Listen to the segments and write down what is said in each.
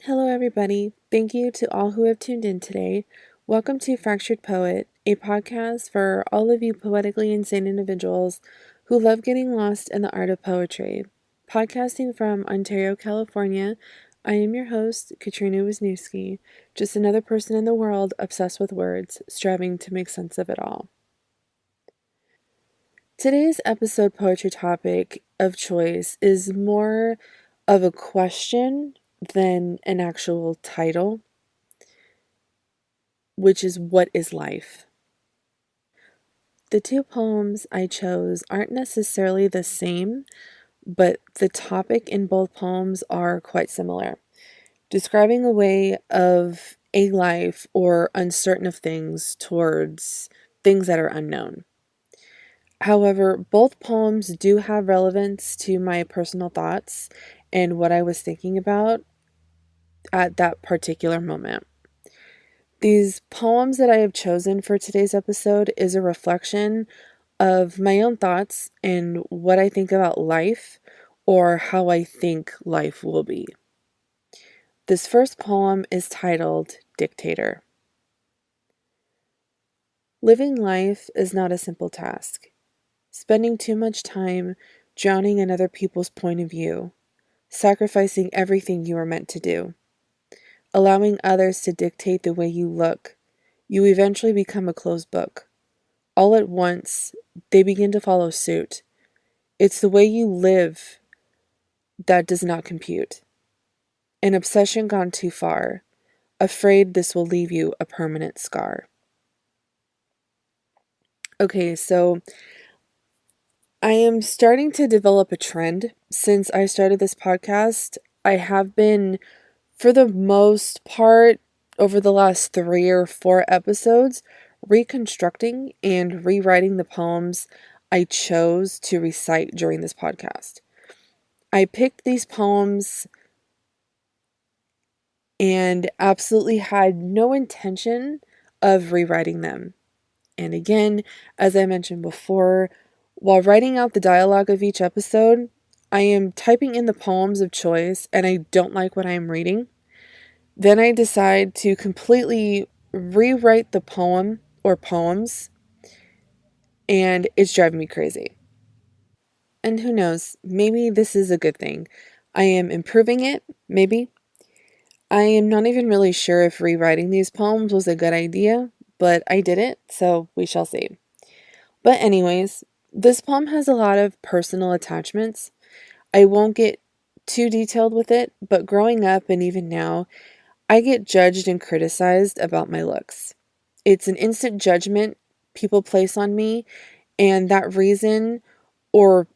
Hello, everybody. Thank you to all who have tuned in today. Welcome to Fractured Poet, a podcast for all of you poetically insane individuals who love getting lost in the art of poetry. Podcasting from Ontario, California, I am your host, Katrina Wisniewski, just another person in the world obsessed with words, striving to make sense of it all. Today's episode poetry topic of choice is more of a question than an actual title, which is What is Life? The two poems I chose aren't necessarily the same, but the topic in both poems are quite similar, describing a way of a life or uncertain of things towards things that are unknown. However, both poems do have relevance to my personal thoughts and what I was thinking about at that particular moment. These poems that I have chosen for today's episode is a reflection of my own thoughts and what I think about life or how I think life will be. This first poem is titled Dictator. Living life is not a simple task. Spending too much time drowning in other people's point of view, sacrificing everything you are meant to do, allowing others to dictate the way you look, you eventually become a closed book. All at once, they begin to follow suit. It's the way you live that does not compute. An obsession gone too far, afraid this will leave you a permanent scar. Okay, so I am starting to develop a trend. Since I started this podcast, I have been, for the most part, over the last 3 or 4 episodes, reconstructing and rewriting the poems I chose to recite during this podcast. I picked these poems and absolutely had no intention of rewriting them. And again, as I mentioned before, while writing out the dialogue of each episode, I am typing in the poems of choice and I don't like what I am reading. Then I decide to completely rewrite the poem or poems, and it's driving me crazy. And who knows, maybe this is a good thing. I am improving it, maybe. I am not even really sure if rewriting these poems was a good idea, but I did it, so we shall see. But anyways, this poem has a lot of personal attachments. I won't get too detailed with it, but growing up and even now, I get judged and criticized about my looks. It's an instant judgment people place on me, and that reason or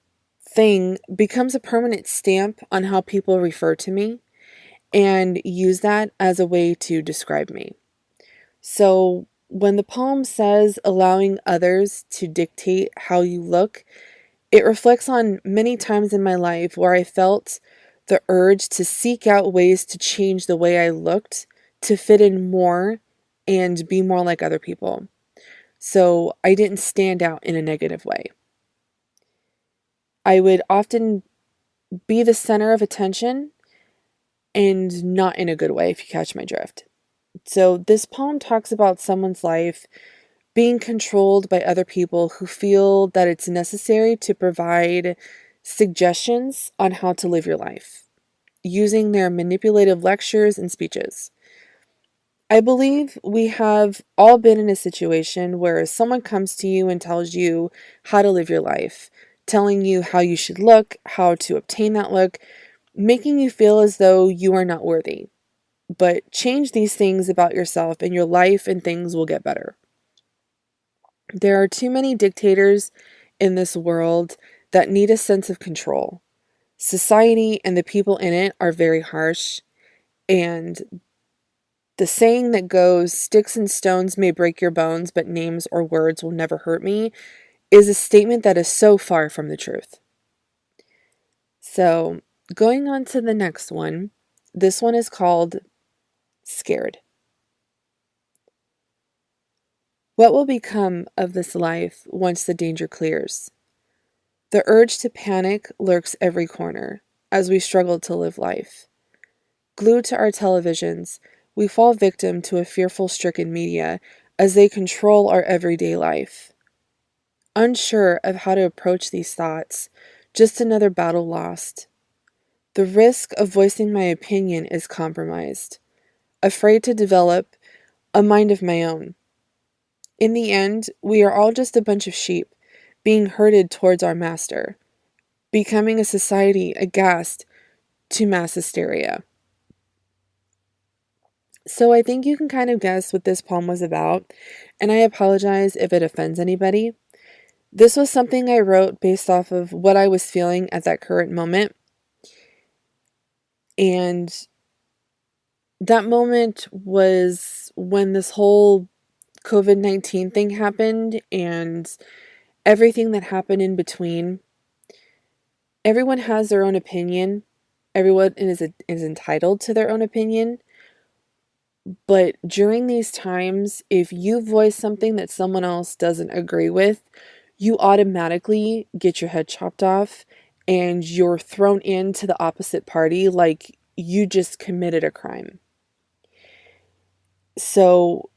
thing becomes a permanent stamp on how people refer to me and use that as a way to describe me. So when the poem says allowing others to dictate how you look, it reflects on many times in my life where I felt the urge to seek out ways to change the way I looked to fit in more and be more like other people. So I didn't stand out in a negative way. I would often be the center of attention and not in a good way, if you catch my drift. So this poem talks about someone's life being controlled by other people who feel that it's necessary to provide suggestions on how to live your life, using their manipulative lectures and speeches. I believe we have all been in a situation where someone comes to you and tells you how to live your life, telling you how you should look, how to obtain that look, making you feel as though you are not worthy. But change these things about yourself and your life and things will get better. There are too many dictators in this world that need a sense of control. Society and the people in it are very harsh, and the saying that goes, "Sticks and stones may break your bones, but names or words will never hurt me," is a statement that is so far from the truth. So, going on to the next one, this one is called Scared. What will become of this life once the danger clears? The urge to panic lurks every corner as we struggle to live life. Glued to our televisions, we fall victim to a fearful stricken media as they control our everyday life. Unsure of how to approach these thoughts, just another battle lost. The risk of voicing my opinion is compromised. Afraid to develop a mind of my own. In the end, we are all just a bunch of sheep being herded towards our master, becoming a society aghast to mass hysteria. So I think you can kind of guess what this poem was about, and I apologize if it offends anybody. This was something I wrote based off of what I was feeling at that current moment. And that moment was when this whole COVID-19 thing happened and everything that happened in between. Everyone has their own opinion. Everyone is entitled to their own opinion. But during these times, if you voice something that someone else doesn't agree with, you automatically get your head chopped off and you're thrown into the opposite party like you just committed a crime. So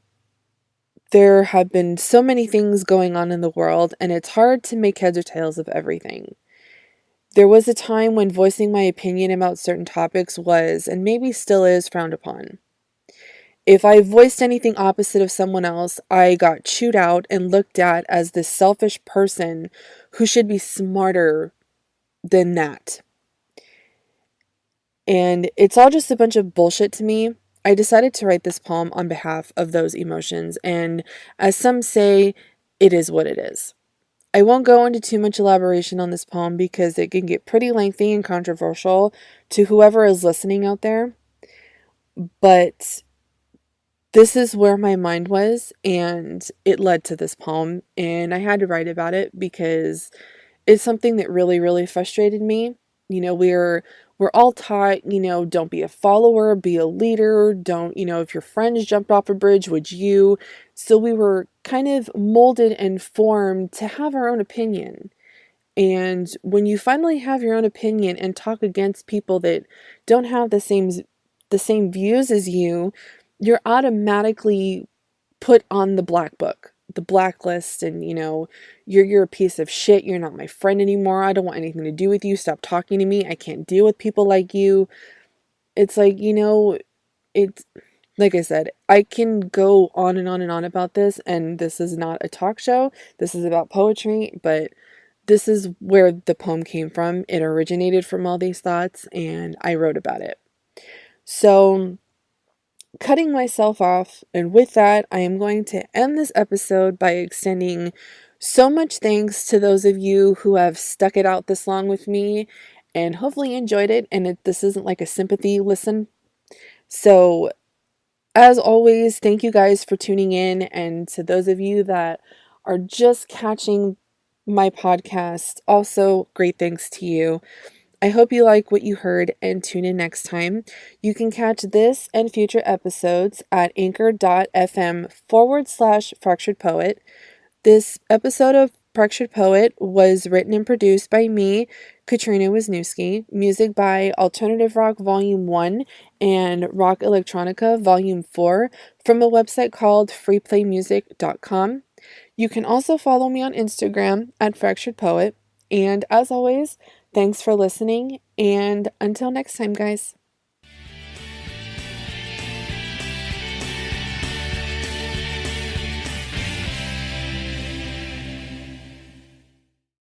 there have been so many things going on in the world, and it's hard to make heads or tails of everything. There was a time when voicing my opinion about certain topics was, and maybe still is, frowned upon. If I voiced anything opposite of someone else, I got chewed out and looked at as this selfish person who should be smarter than that. And it's all just a bunch of bullshit to me. I decided to write this poem on behalf of those emotions, and as some say, it is what it is. I won't go into too much elaboration on this poem because it can get pretty lengthy and controversial to whoever is listening out there, but this is where my mind was, and it led to this poem, and I had to write about it because it's something that really, really frustrated me. You know, we're all taught, don't be a follower, be a leader. Don't, if your friends jumped off a bridge, would you? So we were kind of molded and formed to have our own opinion. And when you finally have your own opinion and talk against people that don't have the same views as you, you're automatically put on the black book, the blacklist, and you're a piece of shit. You're not my friend anymore. I don't want anything to do with you. Stop talking to me. I can't deal with people like you. It's like, it's like I said, I can go on and on and on about this, and this is not a talk show. This is about poetry, but this is where the poem came from. It originated from all these thoughts, and I wrote about it. So, cutting myself off, and with that, I am going to end this episode by extending so much thanks to those of you who have stuck it out this long with me and hopefully enjoyed it, and this isn't like a sympathy listen. So, as always, thank you guys for tuning in, and to those of you that are just catching my podcast, also great thanks to you. I hope you like what you heard and tune in next time. You can catch this and future episodes at anchor.fm/fractured poet. This episode of Fractured Poet was written and produced by me, Katrina Wisniewski. Music by Alternative Rock Volume 1 and Rock Electronica Volume 4 from a website called freeplaymusic.com. You can also follow me on Instagram at Fractured Poet. And as always, thanks for listening, and until next time, guys.